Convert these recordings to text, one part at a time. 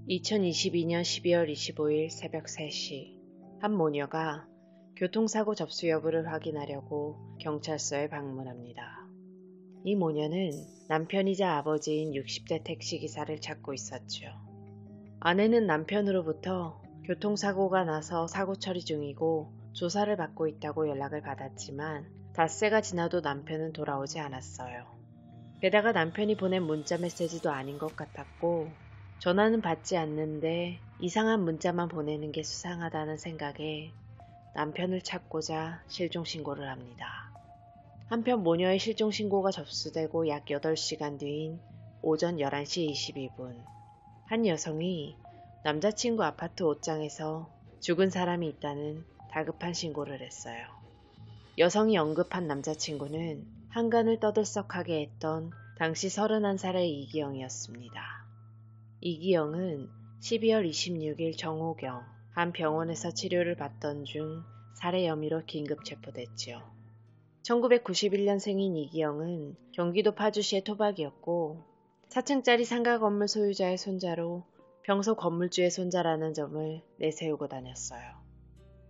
2022년 12월 25일 새벽 3시, 한 모녀가 교통사고 접수 여부를 확인하려고 경찰서에 방문합니다. 이 모녀는 남편이자 아버지인 60대 택시기사를 찾고 있었죠. 아내는 남편으로부터 교통사고가 나서 사고 처리 중이고 조사를 받고 있다고 연락을 받았지만 닷새가 지나도 남편은 돌아오지 않았어요. 게다가 남편이 보낸 문자 메시지도 아닌 것 같았고 전화는 받지 않는데 이상한 문자만 보내는 게 수상하다는 생각에 남편을 찾고자 실종신고를 합니다. 한편 모녀의 실종신고가 접수되고 약 8시간 뒤인 오전 11시 22분, 한 여성이 남자친구 아파트 옷장에서 죽은 사람이 있다는 다급한 신고를 했어요. 여성이 언급한 남자친구는 한간을 떠들썩하게 했던 당시 31살의 이기영이었습니다. 이기영은 12월 26일 정오경 한 병원에서 치료를 받던 중 살해 혐의로 긴급 체포됐지요. 1991년생인 이기영은 경기도 파주시의 토박이었고 4층짜리 상가 건물 소유자의 손자로 평소 건물주의 손자라는 점을 내세우고 다녔어요.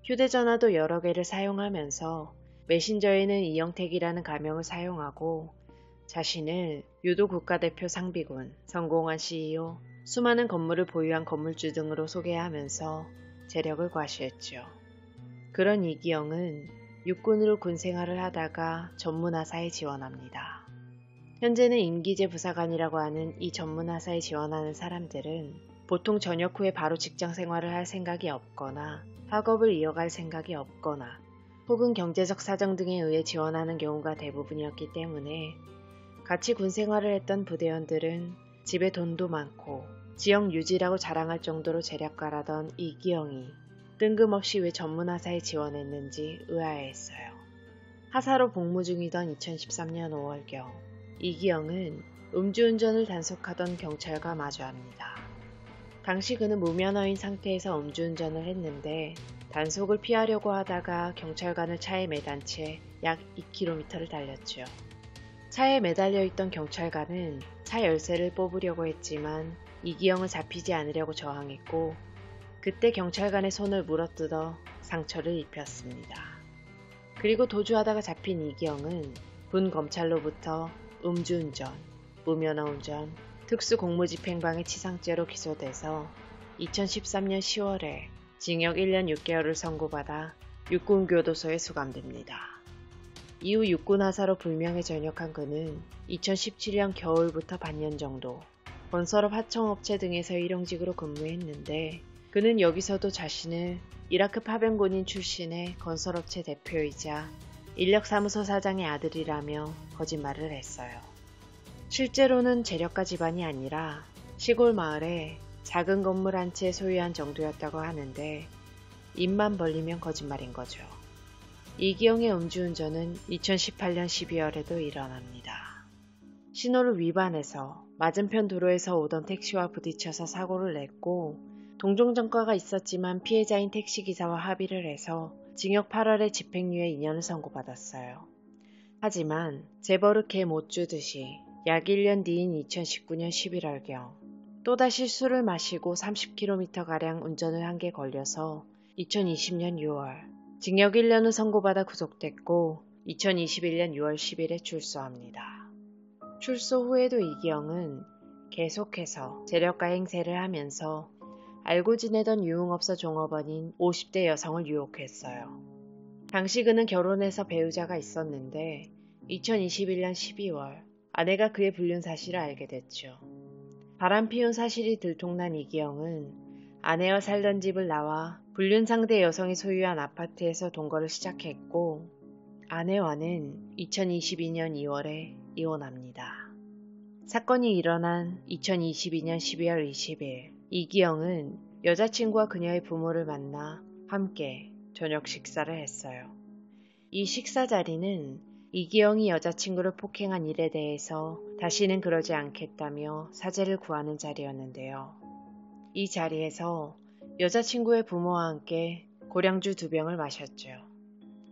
휴대전화도 여러 개를 사용하면서 메신저에는 이영택이라는 가명을 사용하고 자신을 유도 국가대표 상비군, 성공한 CEO, 수많은 건물을 보유한 건물주 등으로 소개하면서 재력을 과시했죠. 그런 이기영은 육군으로 군생활을 하다가 전문하사에 지원합니다. 현재는 임기제 부사관이라고 하는 이 전문하사에 지원하는 사람들은 보통 전역 후에 바로 직장 생활을 할 생각이 없거나 학업을 이어갈 생각이 없거나 혹은 경제적 사정 등에 의해 지원하는 경우가 대부분이었기 때문에 같이 군생활을 했던 부대원들은 집에 돈도 많고 지역 유지라고 자랑할 정도로 재력가라던 이기영이 뜬금없이 왜 전문하사에 지원했는지 의아해했어요. 하사로 복무 중이던 2013년 5월경 이기영은 음주운전을 단속하던 경찰과 마주합니다. 당시 그는 무면허인 상태에서 음주운전을 했는데 단속을 피하려고 하다가 경찰관을 차에 매단 채 약 2km를 달렸죠. 차에 매달려 있던 경찰관은 차 열쇠를 뽑으려고 했지만 이기영은 잡히지 않으려고 저항했고 그때 경찰관의 손을 물어뜯어 상처를 입혔습니다. 그리고 도주하다가 잡힌 이기영은 군 검찰로부터 음주운전, 무면허운전, 특수공무집행방해 치상죄로 기소돼서 2013년 10월에 징역 1년 6개월을 선고받아 육군교도소에 수감됩니다. 이후 육군하사로 불명예 전역한 그는 2017년 겨울부터 반년 정도 건설업 하청업체 등에서 일용직으로 근무했는데 그는 여기서도 자신을 이라크 파병군인 출신의 건설업체 대표이자 인력사무소 사장의 아들이라며 거짓말을 했어요. 실제로는 재력가 집안이 아니라 시골 마을에 작은 건물 한 채 소유한 정도였다고 하는데 입만 벌리면 거짓말인 거죠. 이기영의 음주운전은 2018년 12월에도 일어납니다. 신호를 위반해서 맞은편 도로에서 오던 택시와 부딪혀서 사고를 냈고 동종전과가 있었지만 피해자인 택시기사와 합의를 해서 징역 8월에 집행유예 2년을 선고받았어요. 하지만 재벌을 개 못 주듯이 약 1년 뒤인 2019년 11월경 또다시 술을 마시고 30km가량 운전을 한 게 걸려서 2020년 6월 징역 1년을 선고받아 구속됐고 2021년 6월 10일에 출소합니다. 출소 후에도 이기영은 계속해서 재력가 행세를 하면서 알고 지내던 유흥업소 종업원인 50대 여성을 유혹했어요. 당시 그는 결혼해서 배우자가 있었는데 2021년 12월 아내가 그의 불륜 사실을 알게 됐죠. 바람피운 사실이 들통난 이기영은 아내와 살던 집을 나와 불륜 상대 여성이 소유한 아파트에서 동거를 시작했고 아내와는 2022년 2월에 이혼합니다. 사건이 일어난 2022년 12월 20일 이기영은 여자친구와 그녀의 부모를 만나 함께 저녁 식사를 했어요. 이 식사 자리는 이기영이 여자친구를 폭행한 일에 대해서 다시는 그러지 않겠다며 사죄를 구하는 자리였는데요. 이 자리에서 여자친구의 부모와 함께 고량주 2병을 마셨죠.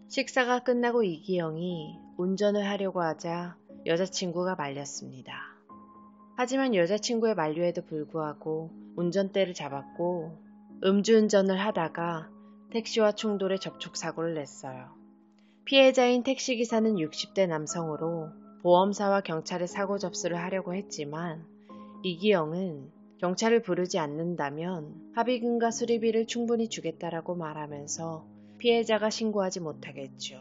식사가 끝나고 이기영이 운전을 하려고 하자 여자친구가 말렸습니다. 하지만 여자친구의 만류에도 불구하고 운전대를 잡았고 음주운전을 하다가 택시와 충돌해 접촉사고를 냈어요. 피해자인 택시기사는 60대 남성으로 보험사와 경찰에 사고 접수를 하려고 했지만 이기영은 경찰을 부르지 않는다면 합의금과 수리비를 충분히 주겠다라고 말하면서 피해자가 신고하지 못하게 했죠.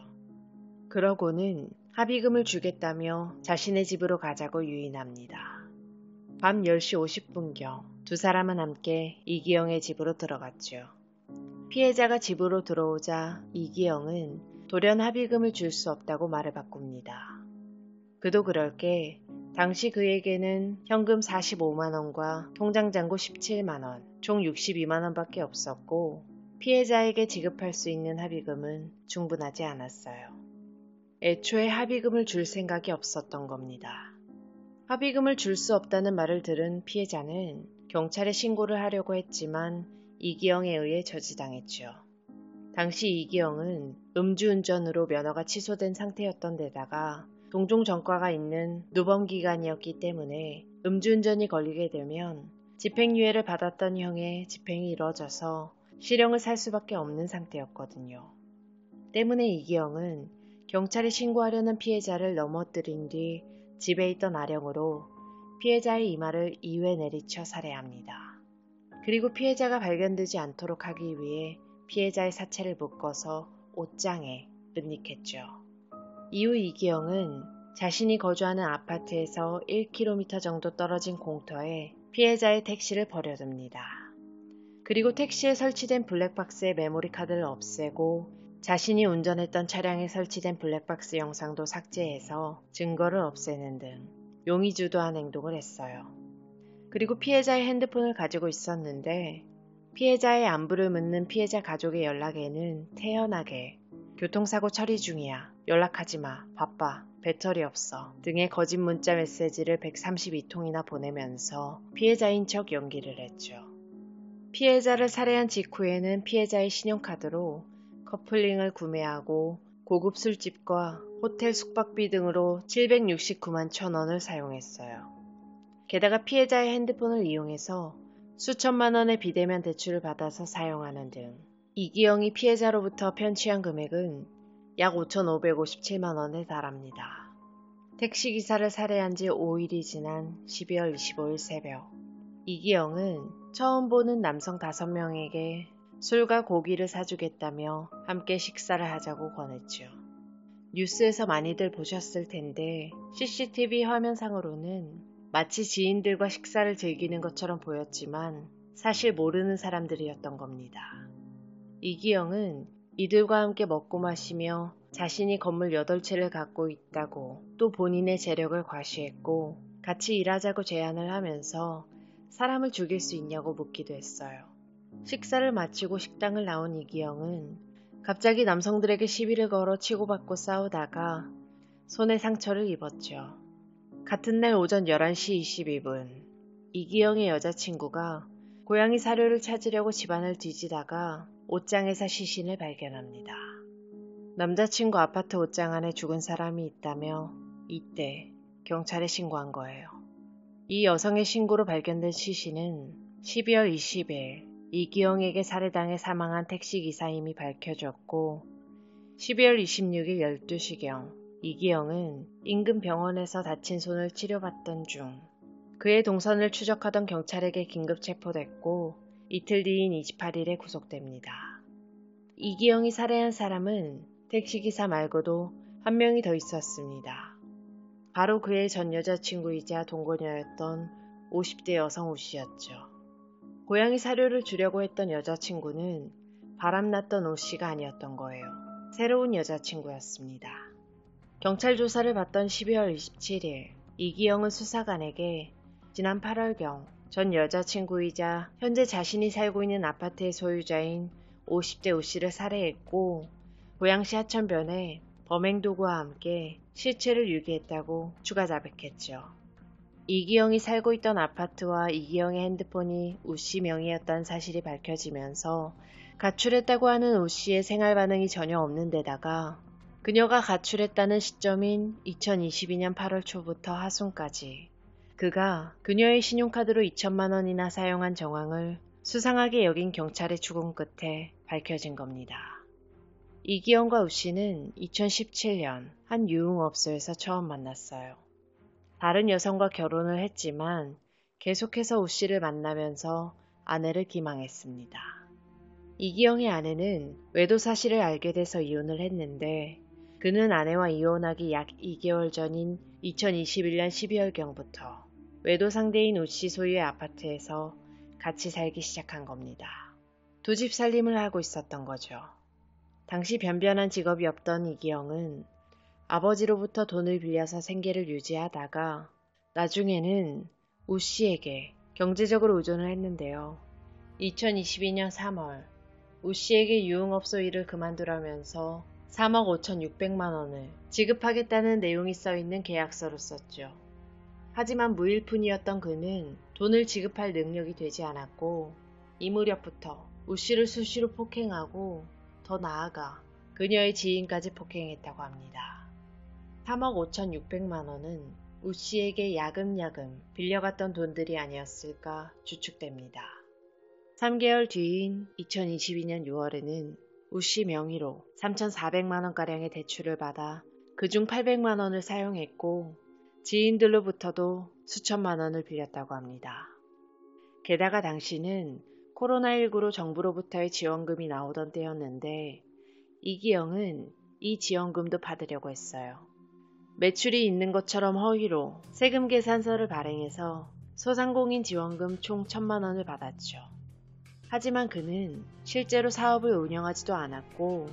그러고는 합의금을 주겠다며 자신의 집으로 가자고 유인합니다. 밤 10시 50분경 두 사람은 함께 이기영의 집으로 들어갔죠. 피해자가 집으로 들어오자 이기영은 돌연 합의금을 줄 수 없다고 말을 바꿉니다. 그도 그럴 게 당시 그에게는 현금 45만원과 통장잔고 17만원, 총 62만원밖에 없었고 피해자에게 지급할 수 있는 합의금은 충분하지 않았어요. 애초에 합의금을 줄 생각이 없었던 겁니다. 합의금을 줄 수 없다는 말을 들은 피해자는 경찰에 신고를 하려고 했지만 이기영에 의해 저지당했죠. 당시 이기영은 음주운전으로 면허가 취소된 상태였던 데다가 동종 전과가 있는 누범기간이었기 때문에 음주운전이 걸리게 되면 집행유예를 받았던 형의 집행이 이뤄져서 실형을 살 수밖에 없는 상태였거든요. 때문에 이기영은 경찰에 신고하려는 피해자를 넘어뜨린 뒤 집에 있던 아령으로 피해자의 이마를 2회 내리쳐 살해합니다. 그리고 피해자가 발견되지 않도록 하기 위해 피해자의 사체를 묶어서 옷장에 은닉했죠. 이후 이기영은 자신이 거주하는 아파트에서 1km 정도 떨어진 공터에 피해자의 택시를 버려둡니다. 그리고 택시에 설치된 블랙박스의 메모리 카드를 없애고 자신이 운전했던 차량에 설치된 블랙박스 영상도 삭제해서 증거를 없애는 등 용의주도한 행동을 했어요. 그리고 피해자의 핸드폰을 가지고 있었는데 피해자의 안부를 묻는 피해자 가족의 연락에는 태연하게 교통사고 처리 중이야. 연락하지 마. 바빠. 배터리 없어. 등의 거짓 문자 메시지를 132통이나 보내면서 피해자인 척 연기를 했죠. 피해자를 살해한 직후에는 피해자의 신용카드로 커플링을 구매하고 고급 술집과 호텔 숙박비 등으로 769만 1,000원을 사용했어요. 게다가 피해자의 핸드폰을 이용해서 수천만 원의 비대면 대출을 받아서 사용하는 등 이기영이 피해자로부터 편취한 금액은 약 5,557만 원에 달합니다. 택시기사를 살해한 지 5일이 지난 12월 25일 새벽 이기영은 처음 보는 남성 5명에게 술과 고기를 사주겠다며 함께 식사를 하자고 권했죠. 뉴스에서 많이들 보셨을 텐데 CCTV 화면상으로는 마치 지인들과 식사를 즐기는 것처럼 보였지만 사실 모르는 사람들이었던 겁니다. 이기영은 이들과 함께 먹고 마시며 자신이 건물 8채를 갖고 있다고 또 본인의 재력을 과시했고 같이 일하자고 제안을 하면서 사람을 죽일 수 있냐고 묻기도 했어요. 식사를 마치고 식당을 나온 이기영은 갑자기 남성들에게 시비를 걸어 치고받고 싸우다가 손에 상처를 입었죠. 같은 날 오전 11시 22분 이기영의 여자친구가 고양이 사료를 찾으려고 집안을 뒤지다가 옷장에서 시신을 발견합니다. 남자친구 아파트 옷장 안에 죽은 사람이 있다며 이때 경찰에 신고한 거예요. 이 여성의 신고로 발견된 시신은 12월 20일 이기영에게 살해당해 사망한 택시기사임이 밝혀졌고 12월 26일 12시경 이기영은 인근 병원에서 다친 손을 치료받던 중 그의 동선을 추적하던 경찰에게 긴급 체포됐고 이틀 뒤인 28일에 구속됩니다. 이기영이 살해한 사람은 택시기사 말고도 한 명이 더 있었습니다. 바로 그의 전 여자친구이자 동거녀였던 50대 여성 오씨였죠. 고양이 사료를 주려고 했던 여자친구는 바람났던 오씨가 아니었던 거예요. 새로운 여자친구였습니다. 경찰 조사를 받던 12월 27일 이기영은 수사관에게 지난 8월경 전 여자친구이자 현재 자신이 살고 있는 아파트의 소유자인 50대 오씨를 살해했고 고양시 하천변에 범행도구와 함께 시체를 유기했다고 추가 자백했죠. 이기영이 살고 있던 아파트와 이기영의 핸드폰이 우씨 명의였다는 사실이 밝혀지면서 가출했다고 하는 우씨의 생활 반응이 전혀 없는 데다가 그녀가 가출했다는 시점인 2022년 8월 초부터 하순까지 그가 그녀의 신용카드로 2천만 원이나 사용한 정황을 수상하게 여긴 경찰의 추궁 끝에 밝혀진 겁니다. 이기영과 우씨는 2017년 한 유흥업소에서 처음 만났어요. 다른 여성과 결혼을 했지만 계속해서 우씨를 만나면서 아내를 기망했습니다. 이기영의 아내는 외도 사실을 알게 돼서 이혼을 했는데 그는 아내와 이혼하기 약 2개월 전인 2021년 12월경부터 외도 상대인 우씨 소유의 아파트에서 같이 살기 시작한 겁니다. 두 집 살림을 하고 있었던 거죠. 당시 변변한 직업이 없던 이기영은 아버지로부터 돈을 빌려서 생계를 유지하다가 나중에는 우씨에게 경제적으로 의존을 했는데요. 2022년 3월 우씨에게 유흥업소 일을 그만두라면서 3억 5,600만 원을 지급하겠다는 내용이 써있는 계약서를 썼죠. 하지만 무일푼이었던 그는 돈을 지급할 능력이 되지 않았고 이 무렵부터 우씨를 수시로 폭행하고 더 나아가 그녀의 지인까지 폭행했다고 합니다. 3억 5,600만 원은 우씨에게 야금야금 빌려갔던 돈들이 아니었을까 추측됩니다. 3개월 뒤인 2022년 6월에는 우씨 명의로 3,400만 원가량의 대출을 받아 그중 800만 원을 사용했고 지인들로부터도 수천만 원을 빌렸다고 합니다. 게다가 당시는 코로나19로 정부로부터의 지원금이 나오던 때였는데 이기영은 이 지원금도 받으려고 했어요. 매출이 있는 것처럼 허위로 세금 계산서를 발행해서 소상공인 지원금 총 1,000만 원을 받았죠. 하지만 그는 실제로 사업을 운영하지도 않았고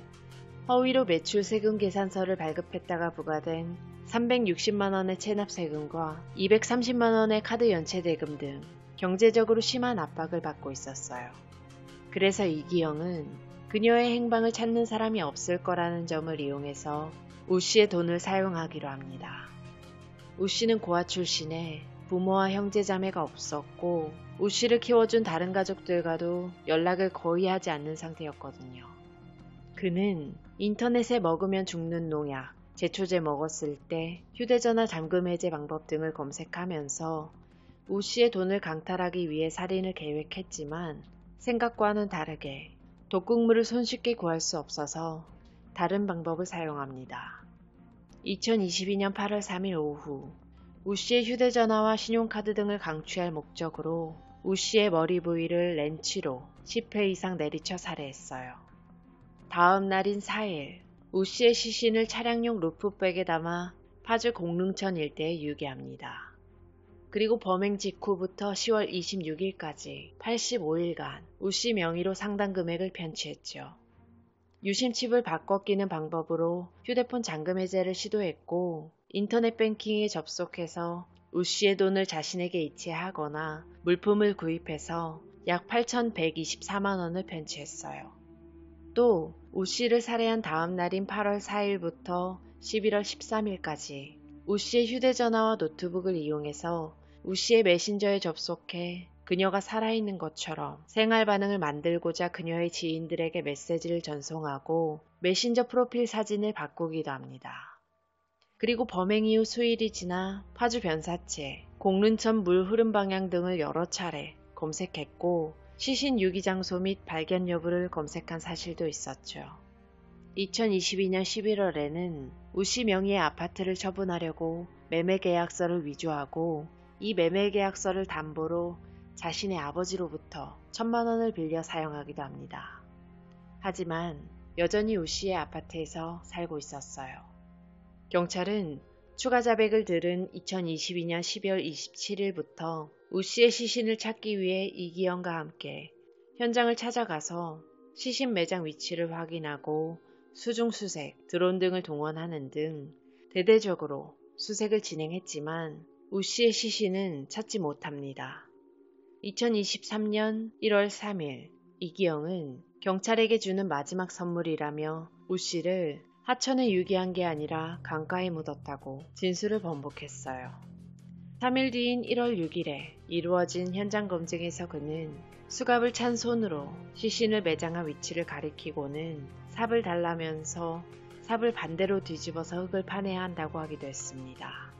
허위로 매출 세금 계산서를 발급했다가 부과된 360만 원의 체납 세금과 230만 원의 카드 연체 대금 등 경제적으로 심한 압박을 받고 있었어요. 그래서 이기영은 그녀의 행방을 찾는 사람이 없을 거라는 점을 이용해서 우씨의 돈을 사용하기로 합니다. 우씨는 고아 출신에 부모와 형제자매가 없었고 우씨를 키워준 다른 가족들과도 연락을 거의 하지 않는 상태였거든요. 그는 인터넷에 먹으면 죽는 농약, 제초제 먹었을 때 휴대전화 잠금 해제 방법 등을 검색하면서 우씨의 돈을 강탈하기 위해 살인을 계획했지만 생각과는 다르게 독극물을 손쉽게 구할 수 없어서 다른 방법을 사용합니다. 2022년 8월 3일 오후 우씨의 휴대전화와 신용카드 등을 강취할 목적으로 우씨의 머리 부위를 렌치로 10회 이상 내리쳐 살해했어요. 다음 날인 4일 우씨의 시신을 차량용 루프백에 담아 파주 공릉천 일대에 유기합니다. 그리고 범행 직후부터 10월 26일까지 85일간 우씨 명의로 상당 금액을 편취했죠. 유심칩을 바꿔 끼는 방법으로 휴대폰 잠금 해제를 시도했고 인터넷 뱅킹에 접속해서 우씨의 돈을 자신에게 이체하거나 물품을 구입해서 약 8,124만 원을 편취했어요. 또 우씨를 살해한 다음 날인 8월 4일부터 11월 13일까지 우씨의 휴대전화와 노트북을 이용해서 우씨의 메신저에 접속해 그녀가 살아있는 것처럼 생활 반응을 만들고자 그녀의 지인들에게 메시지를 전송하고 메신저 프로필 사진을 바꾸기도 합니다. 그리고 범행 이후 수일이 지나 파주 변사체, 공릉천 물 흐름 방향 등을 여러 차례 검색했고 시신 유기 장소 및 발견 여부를 검색한 사실도 있었죠. 2022년 11월에는 우씨 명의의 아파트를 처분하려고 매매계약서를 위조하고 이 매매계약서를 담보로 자신의 아버지로부터 1,000만 원을 빌려 사용하기도 합니다. 하지만 여전히 우씨의 아파트에서 살고 있었어요. 경찰은 추가 자백을 들은 2022년 12월 27일부터 우씨의 시신을 찾기 위해 이기영과 함께 현장을 찾아가서 시신 매장 위치를 확인하고 수중 수색, 드론 등을 동원하는 등 대대적으로 수색을 진행했지만 우씨의 시신은 찾지 못합니다. 2023년 1월 3일 이기영은 경찰에게 주는 마지막 선물이라며 우씨를 하천에 유기한 게 아니라 강가에 묻었다고 진술을 번복했어요. 3일 뒤인 1월 6일에 이루어진 현장 검증에서 그는 수갑을 찬 손으로 시신을 매장한 위치를 가리키고는 삽을 달라면서 삽을 반대로 뒤집어서 흙을 파내야 한다고 하기도 했습니다.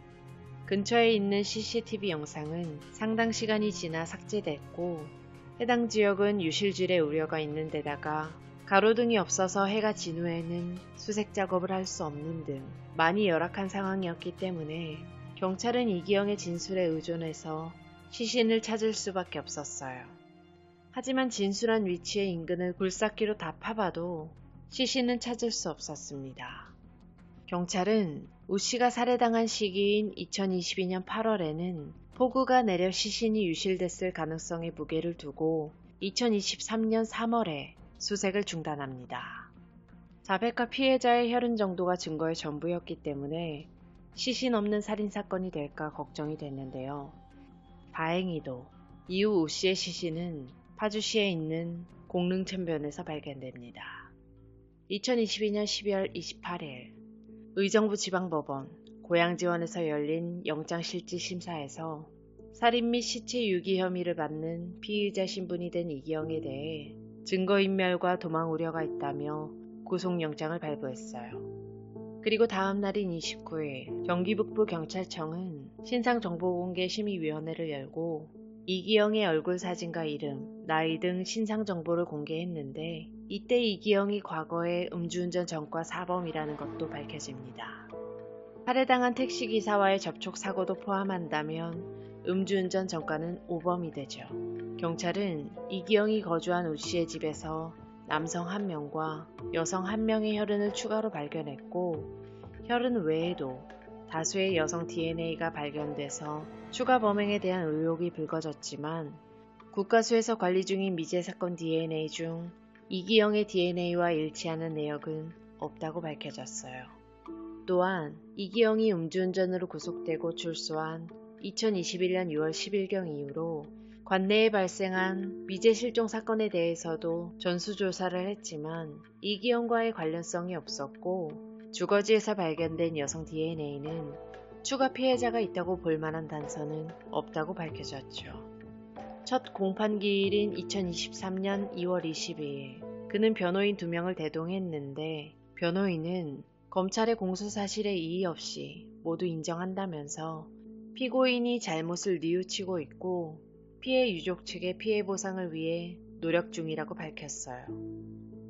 근처에 있는 CCTV 영상은 상당 시간이 지나 삭제됐고 해당 지역은 유실질의 우려가 있는 데다가 가로등이 없어서 해가 진 후에는 수색 작업을 할 수 없는 등 많이 열악한 상황이었기 때문에 경찰은 이기영의 진술에 의존해서 시신을 찾을 수밖에 없었어요. 하지만 진술한 위치의 인근을 굴삭기로 다 파봐도 시신은 찾을 수 없었습니다. 경찰은 우 씨가 살해당한 시기인 2022년 8월에는 폭우가 내려 시신이 유실됐을 가능성에 무게를 두고 2023년 3월에 수색을 중단합니다. 자백과 피해자의 혈흔 정도가 증거의 전부였기 때문에 시신 없는 살인사건이 될까 걱정이 됐는데요. 다행히도 이후 우 씨의 시신은 파주시에 있는 공릉천변에서 발견됩니다. 2022년 12월 28일 의정부 지방법원 고양지원에서 열린 영장실질심사에서 살인 및 시체 유기 혐의를 받는 피의자 신분이 된 이기영에 대해 증거인멸과 도망 우려가 있다며 구속영장을 발부했어요. 그리고 다음 날인 29일 경기북부경찰청은 신상정보공개심의위원회를 열고 이기영의 얼굴 사진과 이름, 나이 등 신상정보를 공개했는데 이때 이기영이 과거에 음주운전 전과 사범이라는 것도 밝혀집니다. 살해당한 택시기사와의 접촉사고도 포함한다면 음주운전 전과는 5범이 되죠. 경찰은 이기영이 거주한 우 씨의 집에서 남성 1명과 여성 1명의 혈흔을 추가로 발견했고 혈흔 외에도 다수의 여성 DNA가 발견돼서 추가 범행에 대한 의혹이 불거졌지만 국가수에서 관리 중인 미제 사건 DNA 중 이기영의 DNA와 일치하는 내역은 없다고 밝혀졌어요. 또한 이기영이 음주운전으로 구속되고 출소한 2021년 6월 10일경 이후로 관내에 발생한 미제 실종 사건에 대해서도 전수조사를 했지만 이기영과의 관련성이 없었고 주거지에서 발견된 여성 DNA는 추가 피해자가 있다고 볼 만한 단서는 없다고 밝혀졌죠. 첫 공판기일인 2023년 2월 22일 그는 변호인 2명을 대동했는데 변호인은 검찰의 공소사실에 이의 없이 모두 인정한다면서 피고인이 잘못을 뉘우치고 있고 피해 유족 측의 피해 보상을 위해 노력 중이라고 밝혔어요.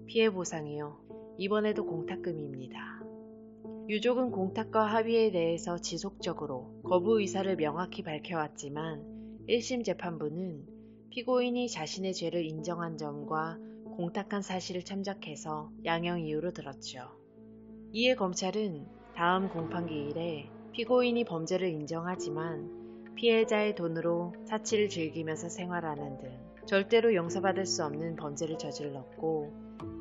피해 보상이요. 이번에도 공탁금입니다. 유족은 공탁과 합의에 대해서 지속적으로 거부 의사를 명확히 밝혀왔지만 1심 재판부는 피고인이 자신의 죄를 인정한 점과 공탁한 사실을 참작해서 양형 이유로 들었죠. 이에 검찰은 다음 공판기일에 피고인이 범죄를 인정하지만 피해자의 돈으로 사치를 즐기면서 생활하는 등 절대로 용서받을 수 없는 범죄를 저질렀고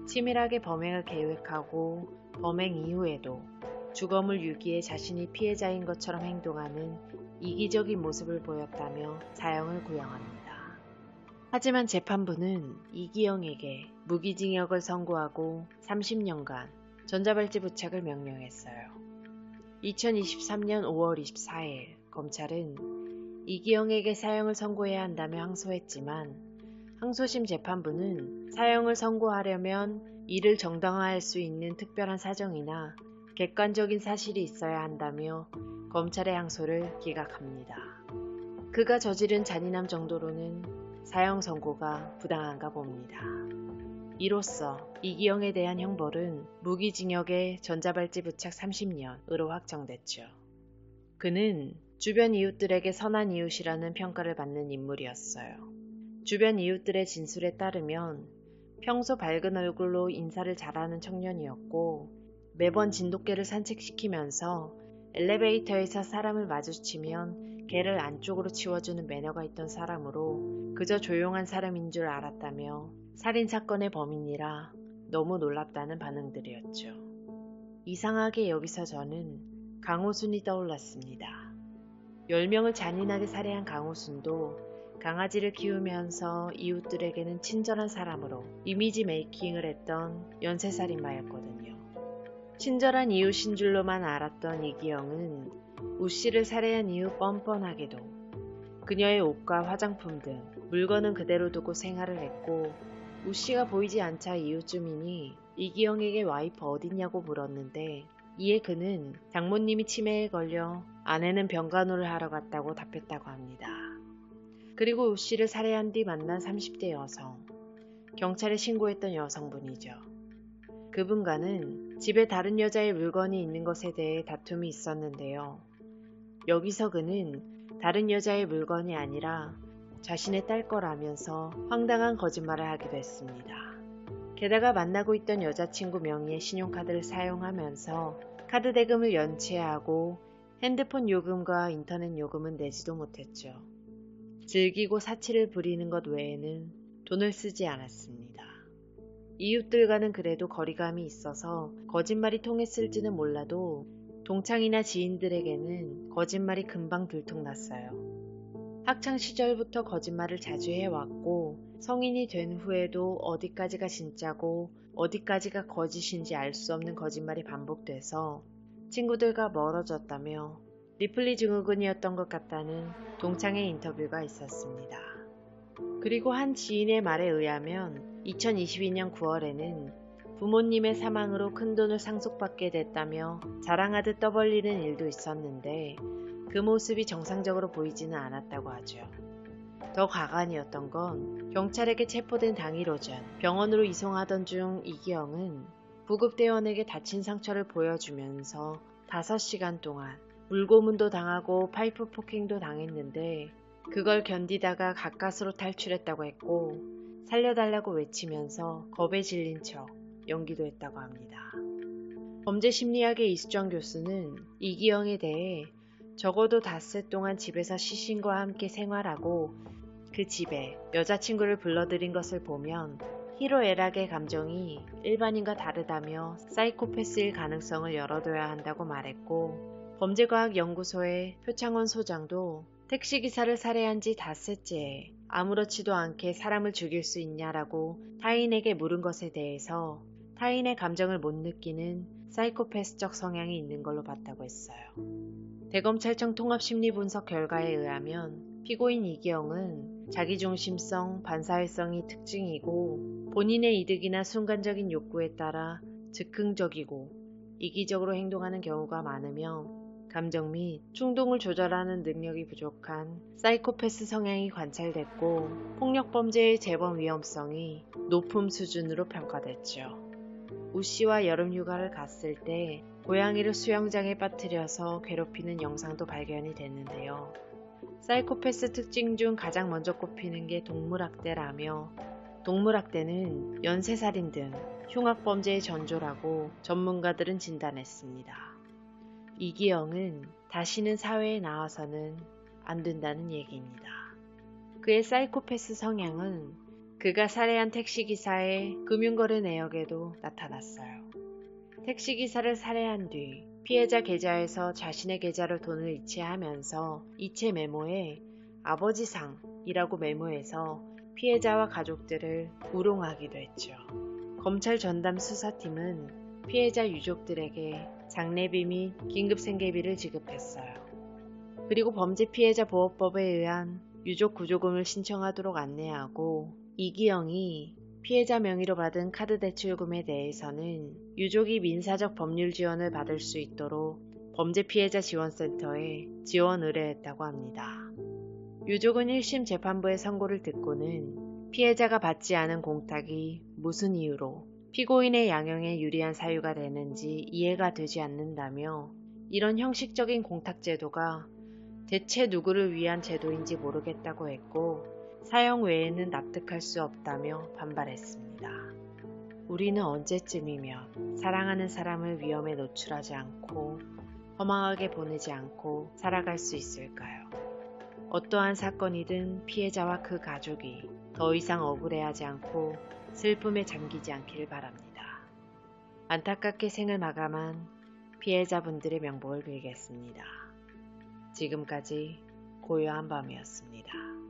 치밀하게 범행을 계획하고 범행 이후에도 주검을 유기해 자신이 피해자인 것처럼 행동하는 이기적인 모습을 보였다며 사형을 구형합니다. 하지만 재판부는 이기영에게 무기징역을 선고하고 30년간 전자발찌 부착을 명령했어요. 2023년 5월 24일 검찰은 이기영에게 사형을 선고해야 한다며 항소했지만 항소심 재판부는 사형을 선고하려면 이를 정당화할 수 있는 특별한 사정이나 객관적인 사실이 있어야 한다며 검찰의 항소를 기각합니다. 그가 저지른 잔인함 정도로는 사형 선고가 부당한가 봅니다. 이로써 이기영에 대한 형벌은 무기징역에 전자발찌 부착 30년으로 확정됐죠. 그는 주변 이웃들에게 선한 이웃이라는 평가를 받는 인물이었어요. 주변 이웃들의 진술에 따르면 평소 밝은 얼굴로 인사를 잘하는 청년이었고 매번 진돗개를 산책시키면서 엘리베이터에서 사람을 마주치면 개를 안쪽으로 치워주는 매너가 있던 사람으로 그저 조용한 사람인 줄 알았다며 살인사건의 범인이라 너무 놀랍다는 반응들이었죠. 이상하게 여기서 저는 강호순이 떠올랐습니다. 10명을 잔인하게 살해한 강호순도 강아지를 키우면서 이웃들에게는 친절한 사람으로 이미지 메이킹을 했던 연쇄살인마였거든요. 친절한 이웃인 줄로만 알았던 이기영은 우 씨를 살해한 이후 뻔뻔하게도 그녀의 옷과 화장품 등 물건은 그대로 두고 생활을 했고 우 씨가 보이지 않자 이웃 주민이 이기영에게 와이프 어딨냐고 물었는데 이에 그는 장모님이 치매에 걸려 아내는 병간호를 하러 갔다고 답했다고 합니다. 그리고 우 씨를 살해한 뒤 만난 30대 여성, 경찰에 신고했던 여성분이죠. 그분과는 집에 다른 여자의 물건이 있는 것에 대해 다툼이 있었는데요. 여기서 그는 다른 여자의 물건이 아니라 자신의 딸 거라면서 황당한 거짓말을 하기도 했습니다. 게다가 만나고 있던 여자친구 명의의 신용카드를 사용하면서 카드 대금을 연체하고 핸드폰 요금과 인터넷 요금은 내지도 못했죠. 즐기고 사치를 부리는 것 외에는 돈을 쓰지 않았습니다. 이웃들과는 그래도 거리감이 있어서 거짓말이 통했을지는 몰라도 동창이나 지인들에게는 거짓말이 금방 들통났어요. 학창 시절부터 거짓말을 자주 해왔고 성인이 된 후에도 어디까지가 진짜고 어디까지가 거짓인지 알 수 없는 거짓말이 반복돼서 친구들과 멀어졌다며 리플리 증후군이었던 것 같다는 동창의 인터뷰가 있었습니다. 그리고 한 지인의 말에 의하면 2022년 9월에는 부모님의 사망으로 큰돈을 상속받게 됐다며 자랑하듯 떠벌리는 일도 있었는데 그 모습이 정상적으로 보이지는 않았다고 하죠. 더 가관이었던 건 경찰에게 체포된 당일 오전 병원으로 이송하던 중 이기영은 구급대원에게 다친 상처를 보여주면서 5시간 동안 물고문도 당하고 파이프 폭행도 당했는데 그걸 견디다가 가까스로 탈출했다고 했고 살려달라고 외치면서 겁에 질린 척 연기도 했다고 합니다. 범죄심리학의 이수정 교수는 이기영에 대해 적어도 닷새 동안 집에서 시신과 함께 생활하고 그 집에 여자친구를 불러들인 것을 보면 희로애락의 감정이 일반인과 다르다며 사이코패스일 가능성을 열어둬야 한다고 말했고 범죄과학연구소의 표창원 소장도 택시기사를 살해한 지 닷새째에 아무렇지도 않게 사람을 죽일 수 있냐라고 타인에게 물은 것에 대해서 타인의 감정을 못 느끼는 사이코패스적 성향이 있는 걸로 봤다고 했어요. 대검찰청 통합심리분석 결과에 의하면 피고인 이기영은 자기중심성, 반사회성이 특징이고 본인의 이득이나 순간적인 욕구에 따라 즉흥적이고 이기적으로 행동하는 경우가 많으며 감정 및 충동을 조절하는 능력이 부족한 사이코패스 성향이 관찰됐고 폭력범죄의 재범 위험성이 높음 수준으로 평가됐죠. 우 씨와 여름휴가를 갔을 때 고양이를 수영장에 빠뜨려서 괴롭히는 영상도 발견이 됐는데요. 사이코패스 특징 중 가장 먼저 꼽히는 게 동물학대라며 동물학대는 연쇄살인 등 흉악범죄의 전조라고 전문가들은 진단했습니다. 이기영은 다시는 사회에 나와서는 안 된다는 얘기입니다. 그의 사이코패스 성향은 그가 살해한 택시기사의 금융거래 내역에도 나타났어요. 택시기사를 살해한 뒤 피해자 계좌에서 자신의 계좌로 돈을 이체하면서 이체 메모에 아버지상이라고 메모해서 피해자와 가족들을 우롱하기도 했죠. 검찰 전담 수사팀은 피해자 유족들에게 장례비 및 긴급생계비를 지급했어요. 그리고 범죄피해자보호법에 의한 유족 구조금을 신청하도록 안내하고 이기영이 피해자 명의로 받은 카드 대출금에 대해서는 유족이 민사적 법률 지원을 받을 수 있도록 범죄피해자 지원센터에 지원 의뢰했다고 합니다. 유족은 1심 재판부의 선고를 듣고는 피해자가 받지 않은 공탁이 무슨 이유로 피고인의 양형에 유리한 사유가 되는지 이해가 되지 않는다며 이런 형식적인 공탁 제도가 대체 누구를 위한 제도인지 모르겠다고 했고 사형 외에는 납득할 수 없다며 반발했습니다. 우리는 언제쯤이면 사랑하는 사람을 위험에 노출하지 않고 허망하게 보내지 않고 살아갈 수 있을까요? 어떠한 사건이든 피해자와 그 가족이 더 이상 억울해하지 않고 슬픔에 잠기지 않기를 바랍니다. 안타깝게 생을 마감한 피해자분들의 명복을 빌겠습니다. 지금까지 고요한 밤이었습니다.